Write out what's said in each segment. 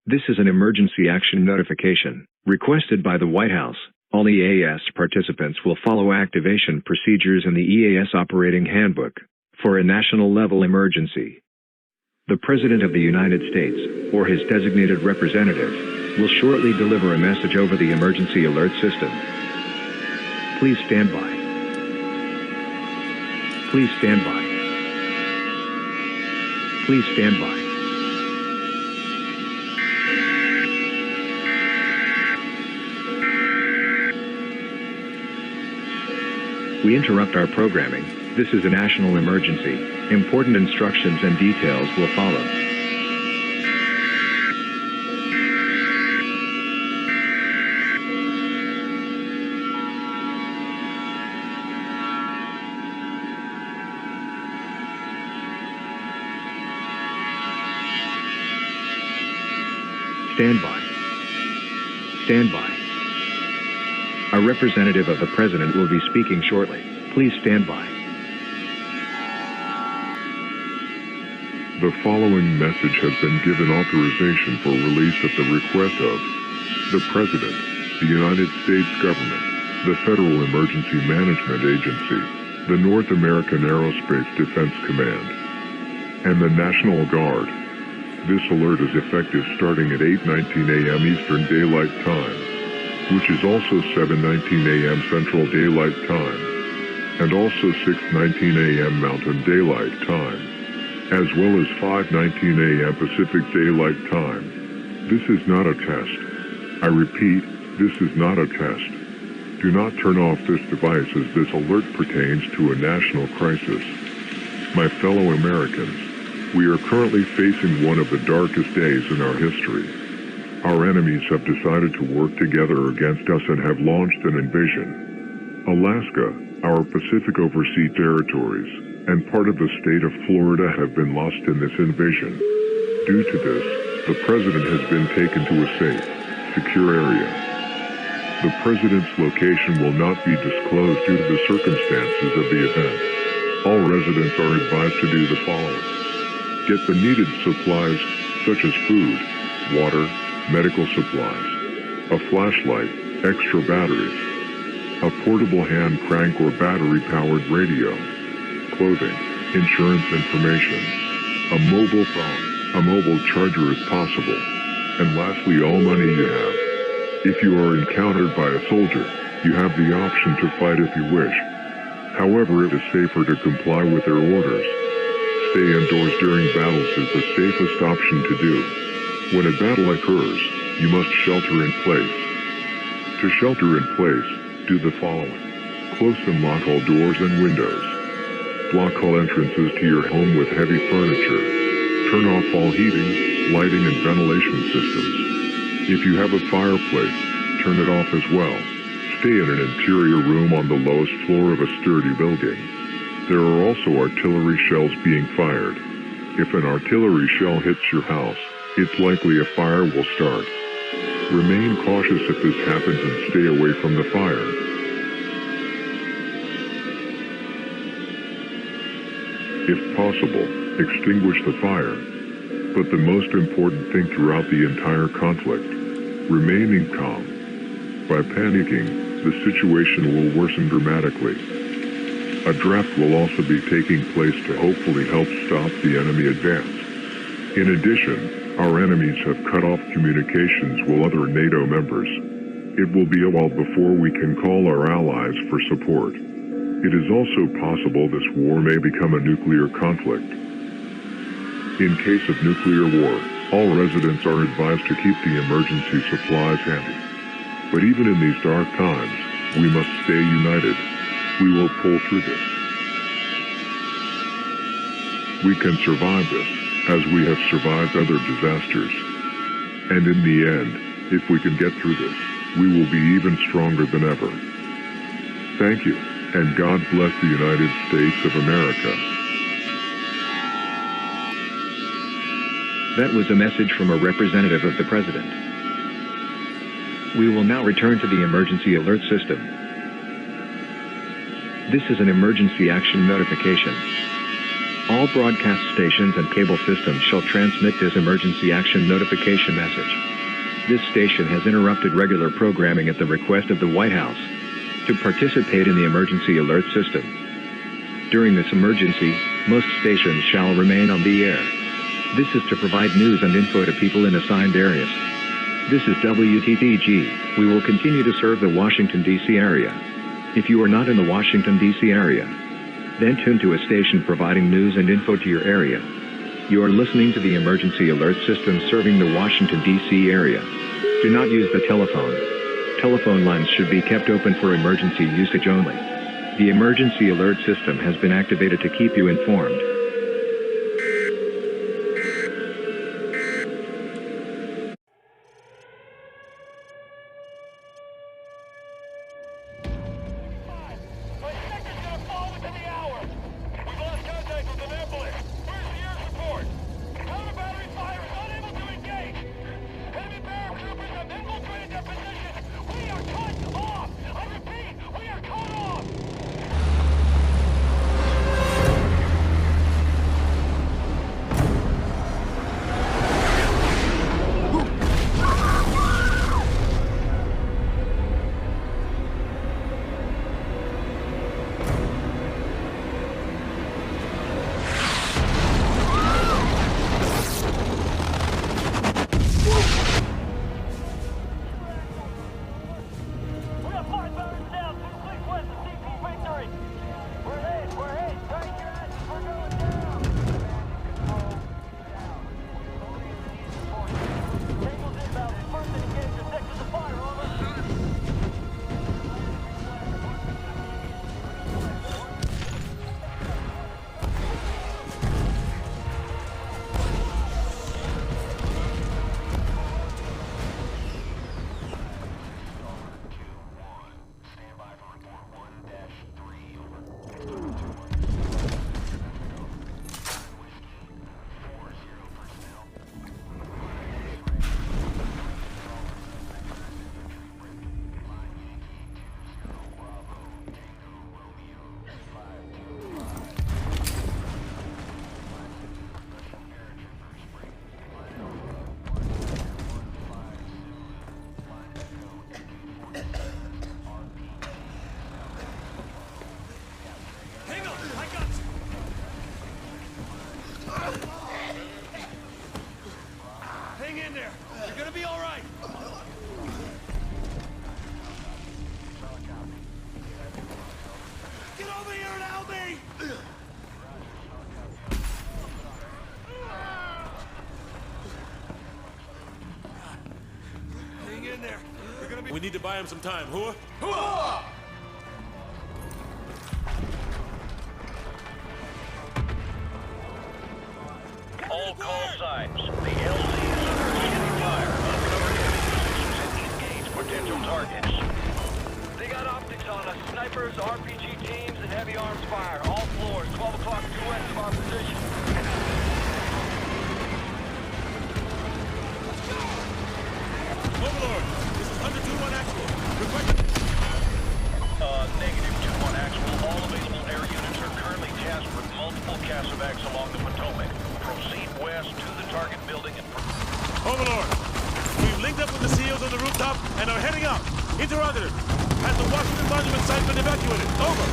This is an emergency action notification requested by the White House. All EAS participants will follow activation procedures in the EAS Operating Handbook for a national-level emergency. The President of the United States, or his designated representative, will shortly deliver a message over the emergency alert system. Please stand by. Please stand by. Please stand by. We interrupt our programming. This is a national emergency. Important instructions and details will follow. Stand by. Stand by. A representative of the President will be speaking shortly. Please stand by. The following message has been given authorization for release at the request of the President, the United States Government, the Federal Emergency Management Agency, the North American Aerospace Defense Command, and the National Guard. This alert is effective starting at 8:19 a.m. Eastern Daylight Time, which is also 7:19 a.m. Central Daylight Time, and also 6:19 a.m. Mountain Daylight Time, as well as 5:19 a.m. Pacific Daylight Time. This is not a test. I repeat, this is not a test. Do not turn off this device as this alert pertains to a national crisis. My fellow Americans, we are currently facing one of the darkest days in our history. Our enemies have decided to work together against us and have launched an invasion. Alaska, our Pacific overseas territories, and part of the state of Florida have been lost in this invasion. Due to this, the President has been taken to a safe, secure area. The President's location will not be disclosed due to the circumstances of the event. All residents are advised to do the following. Get the needed supplies, such as food, water, medical supplies, a flashlight, extra batteries, a portable hand crank or battery-powered radio, clothing, insurance information, a mobile phone, a mobile charger if possible, and lastly all money you have. If you are encountered by a soldier, you have the option to fight if you wish. However, it is safer to comply with their orders. Stay indoors during battles is the safest option to do. When a battle occurs, you must shelter in place. To shelter in place, do the following. Close and lock all doors and windows. Block all entrances to your home with heavy furniture. Turn off all heating, lighting, and ventilation systems. If you have a fireplace, turn it off as well. Stay in an interior room on the lowest floor of a sturdy building. There are also artillery shells being fired. If an artillery shell hits your house, it's likely a fire will start. Remain cautious if this happens and stay away from the fire. If possible, extinguish the fire. But the most important thing throughout the entire conflict, remaining calm. By panicking, the situation will worsen dramatically. A draft will also be taking place to hopefully help stop the enemy advance. In addition, our enemies have cut off communications with other NATO members. It will be a while before we can call our allies for support. It is also possible this war may become a nuclear conflict. In case of nuclear war, all residents are advised to keep the emergency supplies handy. But even in these dark times, we must stay united. We will pull through this. We can survive this, as we have survived other disasters. And in the end, if we can get through this, we will be even stronger than ever. Thank you, and God bless the United States of America. That was a message from a representative of the President. We will now return to the emergency alert system. This is an emergency action notification. All broadcast stations and cable systems shall transmit this emergency action notification message. This station has interrupted regular programming at the request of the White House to participate in the emergency alert system. During this emergency, most stations shall remain on the air. This is to provide news and info to people in assigned areas. This is WTTG. We will continue to serve the Washington, D.C. area. If you are not in the Washington, D.C. area, then tune to a station providing news and info to your area. You are listening to the emergency alert system serving the Washington, D.C. area. Do not use the telephone. Telephone lines should be kept open for emergency usage only. The emergency alert system has been activated to keep you informed. We need to buy him some time. Hua? All call signs. The LZ is under heavy fire. Uncover enemy positions and engage potential targets. They got optics on us. Snipers, RPG teams, and heavy arms fire. All floors. 12 o'clock due west of our position. Overlord, this is Hunter 2-1 actual. Request... Negative 2-1 actual. All available air units are currently tasked with multiple CASEVACs along the Potomac. Proceed west to the target building and... Overlord, we've linked up with the CEOs on the rooftop and are heading out. Interrogative. Has the Washington Monument site been evacuated? Over.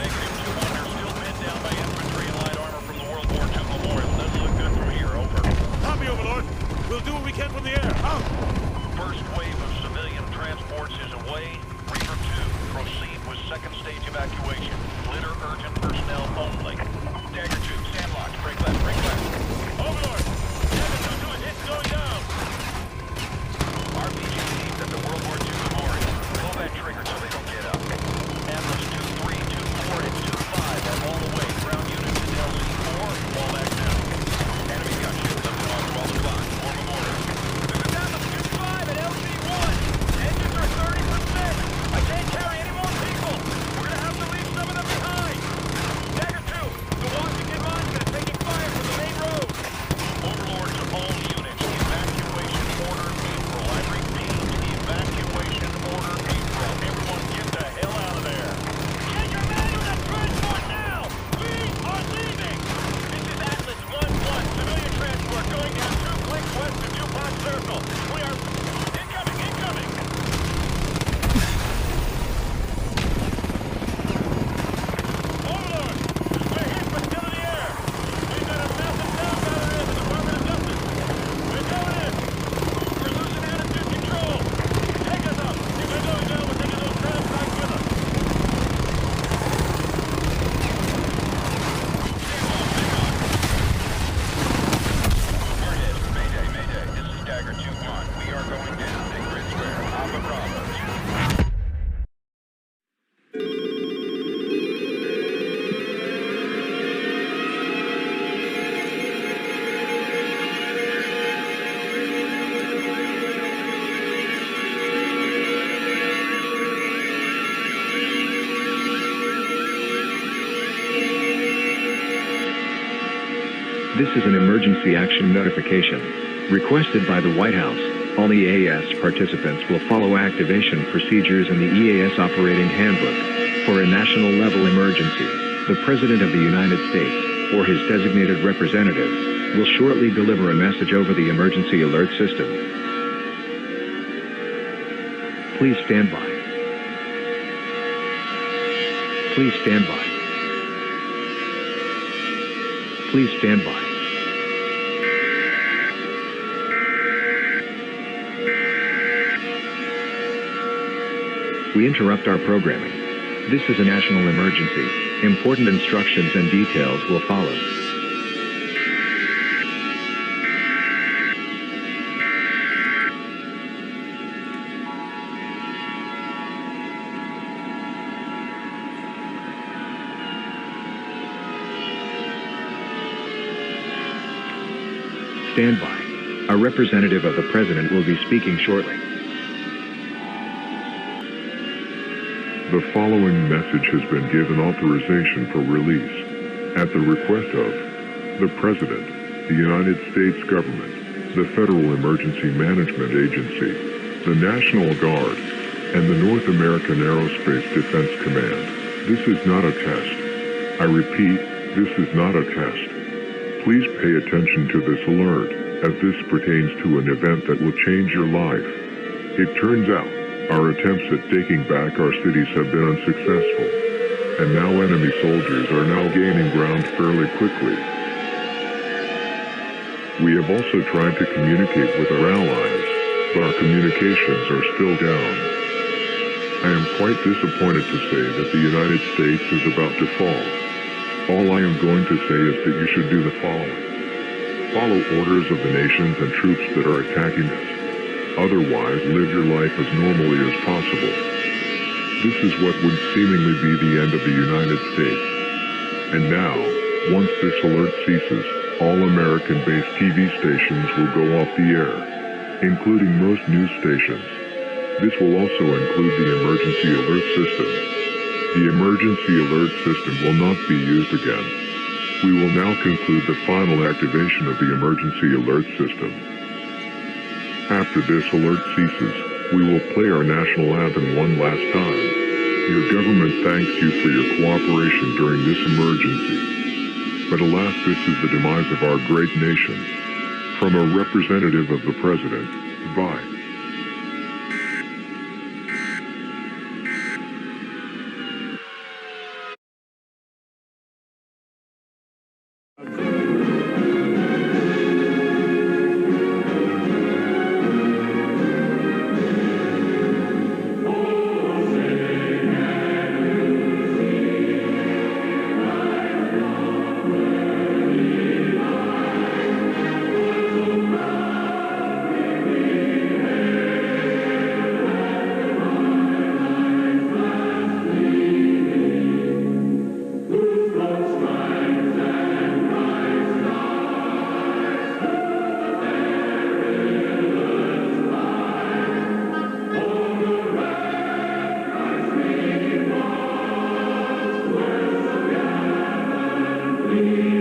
Negative 2-1. They're still pinned down by infantry and light armor from the World War II Memorial. Doesn't look good from here. Over. Copy, Overlord. We'll do what we can from the air. Out. First wave of civilian transports is away. Reaper 2, proceed with second stage evacuation. Litter urgent personnel only. Dagger 2, sandlocked. Break left, break left. Overlord, Dagger 2 to a hit going down. RPG teams at the World War II Memorial. Pull that trigger so they don't get up. Atlas 2-3, 2-1, This is an emergency action notification. Requested by the White House, all EAS participants will follow activation procedures in the EAS Operating Handbook. For a national-level emergency, the President of the United States, or his designated representative, will shortly deliver a message over the emergency alert system. Please stand by. Please stand by. Please stand by. We interrupt our programming. This is a national emergency. Important instructions and details will follow. Stand by. A representative of the President will be speaking shortly. The following message has been given authorization for release at the request of the President, the United States Government, the Federal Emergency Management Agency, the National Guard, and the North American Aerospace Defense Command. This is not a test. I repeat, this is not a test. Please pay attention to this alert, as this pertains to an event that will change your life. It turns out, our attempts at taking back our cities have been unsuccessful, and now enemy soldiers are now gaining ground fairly quickly. We have also tried to communicate with our allies, but our communications are still down. I am quite disappointed to say that the United States is about to fall. All I am going to say is that you should do the following. Follow orders of the nations and troops that are attacking us. Otherwise, live your life as normally as possible. This is what would seemingly be the end of the United States. And now, once this alert ceases, all American-based TV stations will go off the air, including most news stations. This will also include the emergency alert system. The emergency alert system will not be used again. We will now conclude the final activation of the emergency alert system. After this alert ceases, we will play our national anthem one last time. Your government thanks you for your cooperation during this emergency. But alas, this is the demise of our great nation. From a representative of the President, goodbye. Amen.